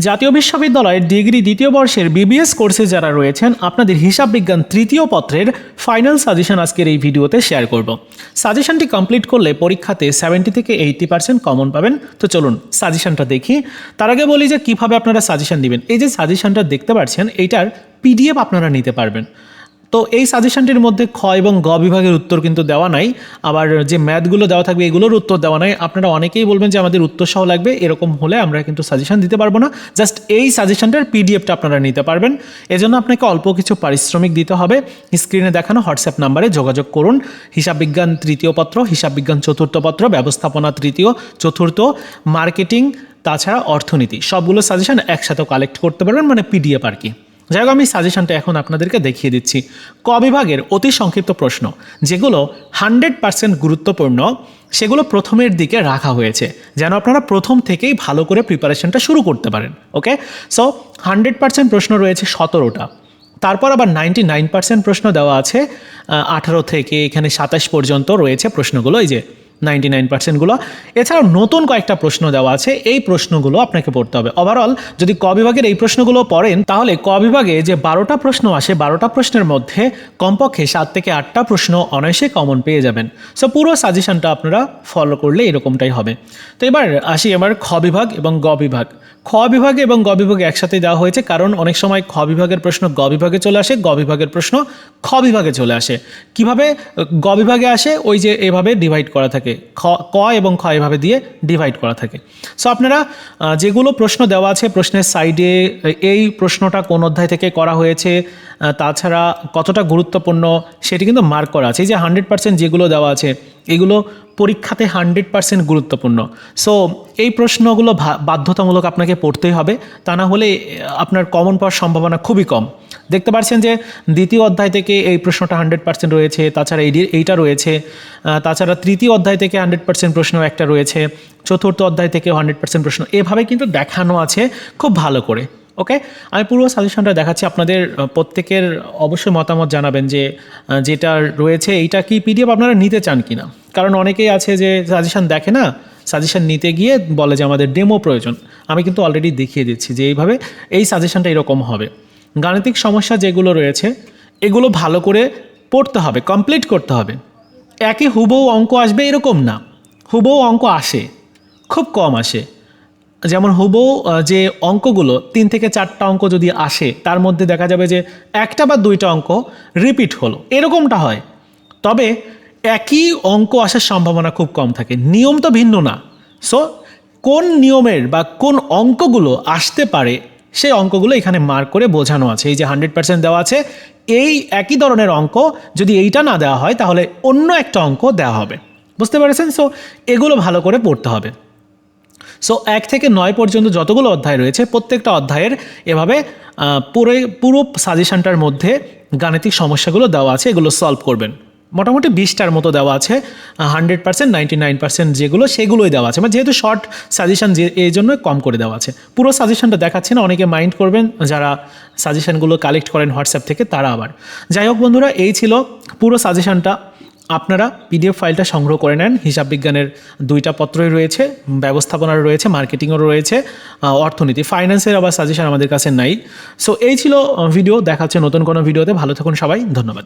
জাতীয় বিশ্ববিদ্যালয়ের ডিগ্রি দ্বিতীয় বর্ষের বিবিএস কোর্সে যারা রয়েছেন আপনাদের হিসাব বিজ্ঞান তৃতীয় পত্রের ফাইনাল সাজেশন আজকের এই ভিডিওতে শেয়ার করব। সাজেশনটি কমপ্লিট করলে পরীক্ষাতে 70 থেকে 80% কমন পাবেন। তো চলুন সাজেশনটা দেখি। তার আগে বলি যে কিভাবে আপনারা সাজেশন দিবেন। এই যে সাজেশনটা দেখতে পাচ্ছেন এইটার পিডিএফ আপনারা নিতে পারবেন। তো এই সাজেশনটির মধ্যে খ এবং গ বিভাগের উত্তর কিন্তু দেওয়া নাই, আবার যে ম্যাথগুলো দেওয়া থাকবে এগুলোর উত্তর দেওয়া নাই। আপনারা অনেকেই বলবেন যে আমাদের উত্তর সহ লাগবে, এরকম হলে আমরা কিন্তু সাজেশন দিতে পারবো না। জাস্ট এই সাজেশনটার পিডিএফটা আপনারা নিতে পারবেন। এজন্য আপনাকে অল্প কিছু পারিশ্রমিক দিতে হবে। স্ক্রিনে দেখানো হোয়াটসঅ্যাপ নাম্বারে যোগাযোগ করুন। হিসাব বিজ্ঞান তৃতীয় পত্র, হিসাব বিজ্ঞান চতুর্থ পত্র, ব্যবস্থাপনা তৃতীয়, চতুর্থ, মার্কেটিং, তাছাড়া অর্থনীতি সবগুলো সাজেশন একসাথে কালেক্ট করতে পারবেন, মানে পিডিএফ আর কি। যাই হোক, আমি সাজেশনটা এখন আপনাদেরকে দেখিয়ে দিচ্ছি। ক বিভাগের অতি সংক্ষিপ্ত প্রশ্ন যেগুলো 100% গুরুত্বপূর্ণ সেগুলো প্রথমের দিকে রাখা হয়েছে, যেন আপনারা প্রথম থেকেই ভালো করে প্রিপারেশনটা শুরু করতে পারেন। ওকে, সো 100% প্রশ্ন রয়েছে 17টা। তারপর আবার 99% প্রশ্ন দেওয়া আছে 18 থেকে এখানে 27 পর্যন্ত রয়েছে প্রশ্নগুলো, এই যে 99%গুলো। এছাড়াও নতুন কয়েকটা প্রশ্ন দেওয়া আছে, এই প্রশ্নগুলো আপনাকে পড়তে হবে। ওভারঅল যদি ক বিভাগের এই প্রশ্নগুলো পড়েন তাহলে ক বিভাগে যে 12টা প্রশ্ন আসে 12টা প্রশ্নের মধ্যে কমপক্ষে 7 থেকে 8টা প্রশ্ন অনায়াসে কমন পেয়ে যাবেন। সো পুরো সাজেশনটা আপনারা ফলো করলে এরকমটাই হবে। তো এবার আসি এবার খ বিভাগ এবং গ বিভাগ। খ বিভাগে এবং গ বিভাগে একসাথে দেওয়া হয়েছে, কারণ অনেক সময় খ বিভাগের প্রশ্ন গ বিভাগে চলে আসে, গ বিভাগের প্রশ্ন খ বিভাগে চলে আসে। কিভাবে গ বিভাগে আসে, ওই যে এভাবে ডিভাইড করা থাকে, ক এবং খ এভাবে দিয়ে ডিভাইড করা থাকে। সো আপনারা যেগুলো প্রশ্ন দেওয়া আছে প্রশ্নের সাইডে এই প্রশ্নটা কোন অধ্যায় থেকে করা হয়েছে, তাছাড়া কতটা গুরুত্বপূর্ণ সেটি কিন্তু মার্ক করা আছে। এই যে 100% যেগুলো দেওয়া আছে এগুলো পরীক্ষাতে 100% গুরুত্বপূর্ণ। সো এই প্রশ্নগুলো বাধ্যতামূলক আপনাকে পড়তেই হবে, তা না হলে আপনার কমন পাওয়ার সম্ভাবনা খুবই কম। দেখতে পাচ্ছেন যে দ্বিতীয় অধ্যায় থেকে এই প্রশ্নটা 100% রয়েছে, তাছাড়া এইটা রয়েছে, তাছাড়া তৃতীয় অধ্যায় থেকে 100% প্রশ্ন একটা রয়েছে, চতুর্থ অধ্যায় থেকে 100% প্রশ্ন, এভাবে কিন্তু দেখানো আছে খুব ভালো করে। ওকে, আমি পুরো সাজেশনটা দেখাচ্ছি, আপনাদের প্রত্যেকের অবশ্যই মতামত জানাবেন যে যেটা রয়েছে এইটা কি পিডিএফ আপনারা নিতে চান কিনা। কারণ অনেকেই আছে যে সাজেশন দেখে না, সাজেশন নিতে গিয়ে বলে যে আমাদের ডেমো প্রয়োজন। আমি কিন্তু অলরেডি দেখিয়ে দিচ্ছি যে এইভাবে এই সাজেশনটা এরকম হবে। গাণিতিক সমস্যা যেগুলো রয়েছে এগুলো ভালো করে পড়তে হবে, কমপ্লিট করতে হবে। একই হুবহু অঙ্ক আসবে এরকম না, হুবহু অঙ্ক আসে, খুব কম আসে। যেমন হুবহু যে অঙ্কগুলো 3 থেকে 4টা অঙ্ক যদি আসে তার মধ্যে দেখা যাবে যে 1টা বা 2টা অঙ্ক রিপিট হলো, এরকমটা হয়। তবে একই অঙ্ক আসার সম্ভাবনা খুব কম থাকে, নিয়ম তো ভিন্ন না। সো কোন নিয়মের বা কোন অঙ্কগুলো আসতে পারে সেই অঙ্কগুলো এখানে মার্ক করে বোঝানো আছে। এই যে 100% দেওয়া আছে, এই একই ধরনের অঙ্ক যদি এইটা না দেওয়া হয় তাহলে অন্য একটা অঙ্ক দেওয়া হবে, বুঝতে পেরেছেন? সো এগুলো ভালো করে পড়তে হবে। সো 1 থেকে 9 পর্যন্ত যতগুলো অধ্যায় রয়েছে প্রত্যেকটা অধ্যায়ের এভাবে পুরো সাজেশনটার মধ্যে গাণিতিক সমস্যাগুলো দেওয়া আছে, এগুলো সলভ করবেন। মোটামুটি 20টার মতো দেওয়া আছে, 100% 99% যেগুলো সেগুলোই দেওয়া আছে, মানে যেহেতু শর্ট সাজেশন যে এই জন্য কম করে দেওয়া আছে। পুরো সাজেশনটা দেখাচ্ছে না, অনেকে মাইন্ড করবেন যারা সাজেশনগুলো কালেক্ট করেন হোয়াটসঅ্যাপ থেকে তারা আবার। যাই হোক বন্ধুরা, এই ছিল পুরো সাজেশনটা। আপনারা পিডিএফ ফাইলটা সংগ্রহ করে নেন। হিসাব বিজ্ঞানের 2টা পত্রই রয়েছে, ব্যবস্থাপনার রয়েছে, মার্কেটিংয়েরও রয়েছে, অর্থনীতি, ফাইন্যান্সের আবার সাজেশন আমাদের কাছে নাই। সো এই ছিল ভিডিও, দেখা হচ্ছে নতুন কোনো ভিডিওতে। ভালো থাকুন সবাই, ধন্যবাদ।